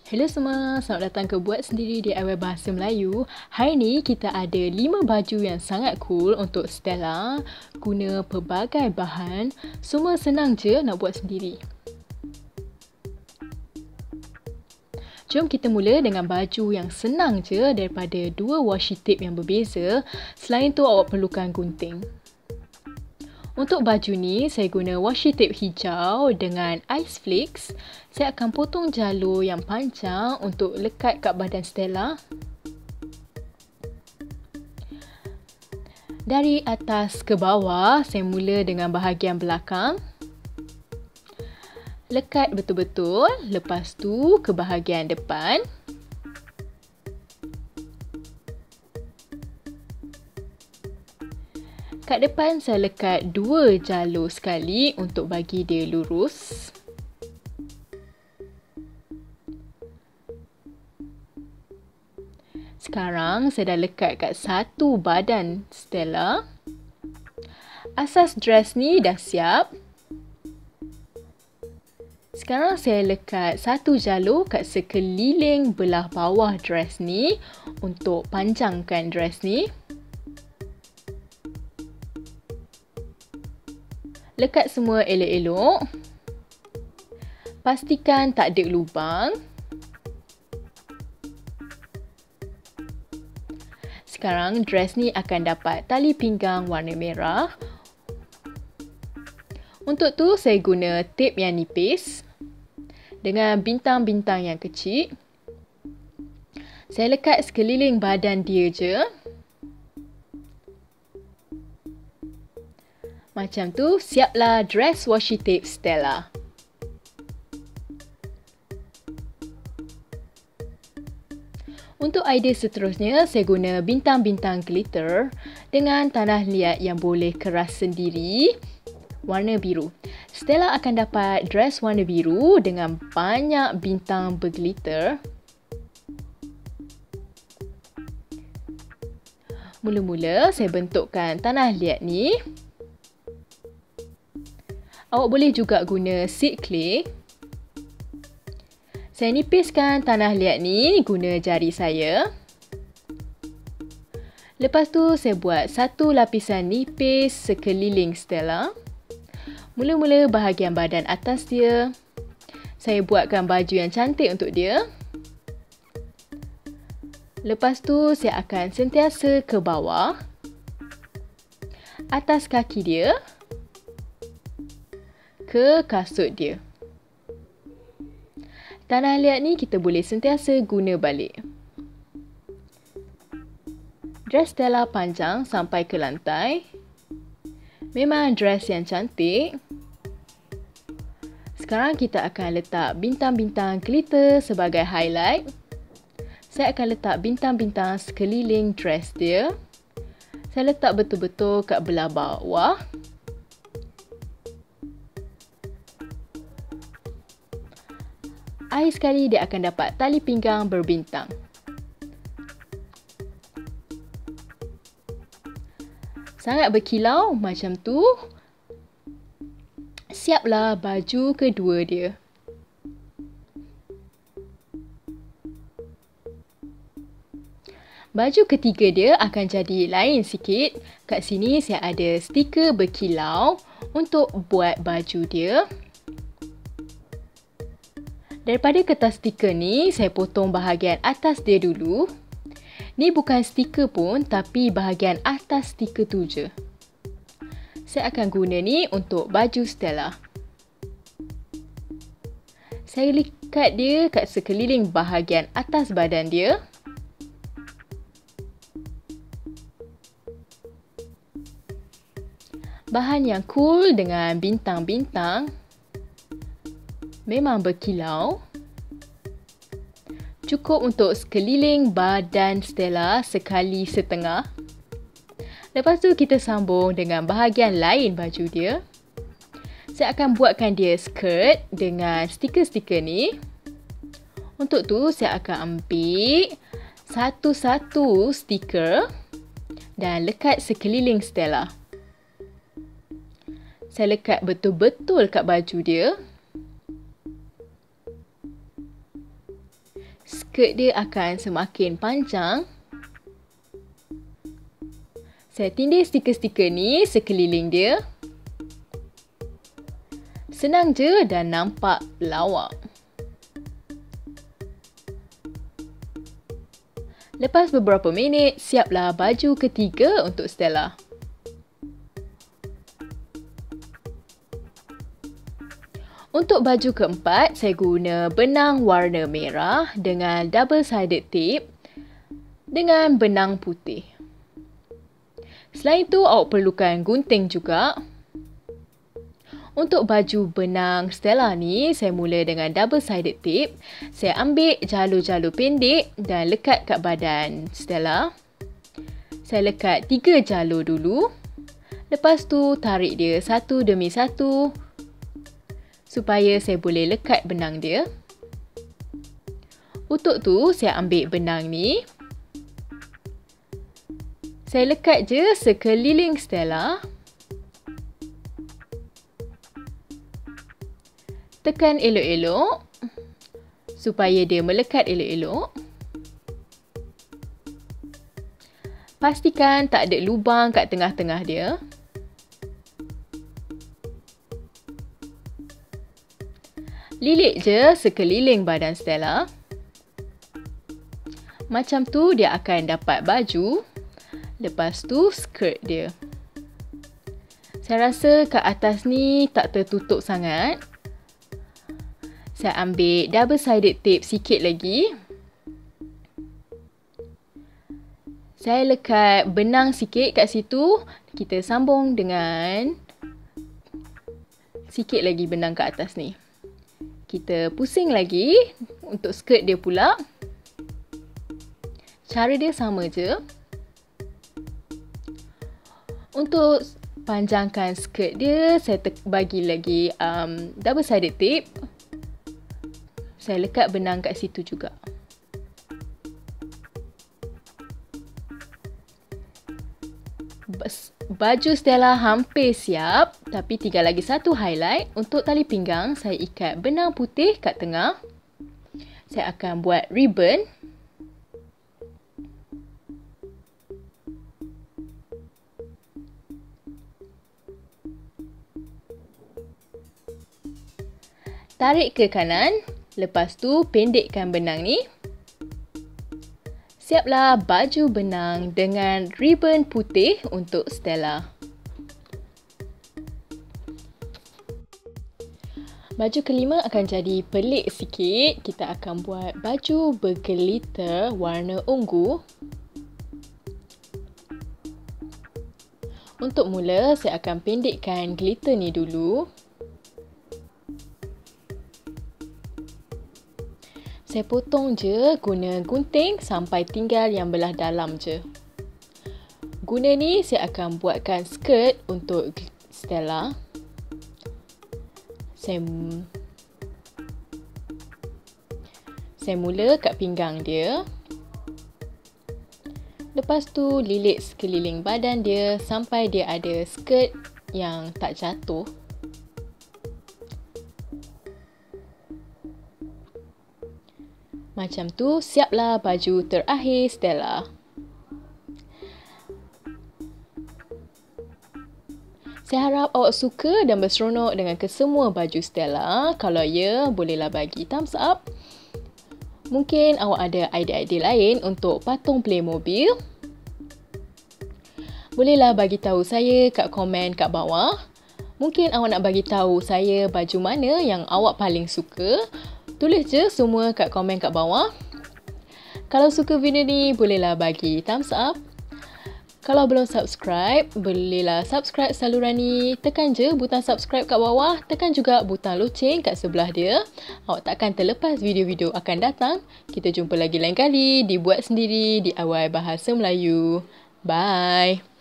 Hello semua, selamat datang ke Buat Sendiri DIY Bahasa Melayu. Hari ni kita ada 5 baju yang sangat cool untuk Stella. Guna pelbagai bahan, semua senang je nak buat sendiri. Jom kita mula dengan baju yang senang je daripada 2 washi tape yang berbeza. Selain tu awak perlukan gunting. Untuk baju ni, saya guna washi tape hijau dengan ice flakes. Saya akan potong jalur yang panjang untuk lekat kat badan Stella. Dari atas ke bawah, saya mula dengan bahagian belakang. Lekat betul-betul, lepas tu ke bahagian depan. Kat depan saya lekat 2 jalur sekali untuk bagi dia lurus. Sekarang saya dah lekat kat satu badan Stella. Asas dress ni dah siap. Sekarang saya lekat satu jalur kat sekeliling belah bawah dress ni untuk panjangkan dress ni. Lekat semua elok-elok. Pastikan tak ada lubang. Sekarang dress ni akan dapat tali pinggang warna merah. Untuk tu saya guna tape yang nipis dengan bintang-bintang yang kecil. Saya lekat sekeliling badan dia je. Macam tu, siaplah dress washi tape Stella. Untuk idea seterusnya, saya guna bintang-bintang glitter dengan tanah liat yang boleh keras sendiri, warna biru. Stella akan dapat dress warna biru dengan banyak bintang berglitter. Mula-mula, saya bentukkan tanah liat ni. Awak boleh juga guna seed clay. Saya nipiskan tanah liat ni guna jari saya. Lepas tu saya buat satu lapisan nipis sekeliling Stella. Mula-mula bahagian badan atas dia. Saya buatkan baju yang cantik untuk dia. Lepas tu saya akan sentiasa ke bawah. Atas kaki dia. Ke kasut dia. Tanah liat ni kita boleh sentiasa guna balik. Dress Stella panjang sampai ke lantai. Memang dress yang cantik. Sekarang kita akan letak bintang-bintang glitter sebagai highlight. Saya akan letak bintang-bintang sekeliling dress dia. Saya letak betul-betul kat belah bawah. Akhir sekali dia akan dapat tali pinggang berbintang. Sangat berkilau macam tu. Siaplah baju kedua dia. Baju ketiga dia akan jadi lain sikit. Kat sini saya ada stiker berkilau untuk buat baju dia. Daripada kertas stiker ni, saya potong bahagian atas dia dulu. Ni bukan stiker pun, tapi bahagian atas stiker tu je. Saya akan guna ni untuk baju Stella. Saya likat dia kat sekeliling bahagian atas badan dia. Bahan yang cool dengan bintang-bintang. Memang berkilau. Cukup untuk sekeliling badan Stella sekali setengah. Lepas tu kita sambung dengan bahagian lain baju dia. Saya akan buatkan dia skirt dengan stiker-stiker ni. Untuk tu saya akan ambil satu-satu stiker dan lekat sekeliling Stella. Saya lekat betul-betul kat baju dia. skirt dia akan semakin panjang. Saya tindir stiker-stiker ni sekeliling dia. Senang je dan nampak lawak. Lepas beberapa minit, siaplah baju ketiga untuk Stella. Untuk baju keempat, saya guna benang warna merah dengan double-sided tape dengan benang putih. Selain itu, awak perlukan gunting juga. Untuk baju benang Stella ni, saya mula dengan double-sided tape. Saya ambil jalur-jalur pendek dan lekat kat badan Stella. Saya lekat 3 jalur dulu. Lepas tu, tarik dia satu demi satu supaya saya boleh lekat benang dia. Untuk tu, saya ambil benang ni. Saya lekat je sekeliling Stella. Tekan elok-elok supaya dia melekat elok-elok. Pastikan tak ada lubang kat tengah-tengah dia. Lilit je sekeliling badan Stella. Macam tu dia akan dapat baju. Lepas tu skirt dia. Saya rasa kat atas ni tak tertutup sangat. Saya ambil double-sided tape sikit lagi. Saya lekat benang sikit kat situ. Kita sambung dengan sikit lagi benang kat atas ni. Kita pusing lagi untuk skirt dia pula. Cara dia sama je. Untuk panjangkan skirt dia, saya bagi lagi double-sided tape. Saya lekat benang kat situ juga. Baju Stella hampir siap, tapi tinggal lagi satu highlight. Untuk tali pinggang, saya ikat benang putih kat tengah. Saya akan buat ribbon. Tarik ke kanan. Lepas tu, pendekkan benang ni. Siaplah baju benang dengan ribbon putih untuk Stella. Baju kelima akan jadi pelik sikit. Kita akan buat baju berglitter warna ungu. Untuk mula, saya akan pendekkan glitter ni dulu. Saya potong je guna gunting sampai tinggal yang belah dalam je. Guna ni saya akan buatkan skirt untuk Stella. Saya mula kat pinggang dia. Lepas tu lilit sekeliling badan dia sampai dia ada skirt yang tak jatuh. Macam tu, siaplah baju terakhir Stella. Saya harap awak suka dan berseronok dengan kesemua baju Stella. Kalau ya, bolehlah bagi thumbs up. Mungkin awak ada idea-idea lain untuk patung Playmobil. Bolehlah bagi tahu saya kat komen kat bawah. Mungkin awak nak bagi tahu saya baju mana yang awak paling suka. Tulis je semua kat komen kat bawah. Kalau suka video ni, bolehlah bagi thumbs up. Kalau belum subscribe, bolehlah subscribe saluran ni. Tekan je butang subscribe kat bawah. Tekan juga butang loceng kat sebelah dia. Awak takkan terlepas video-video akan datang. Kita jumpa lagi lain kali di Buat Sendiri DIY Bahasa Melayu. Bye!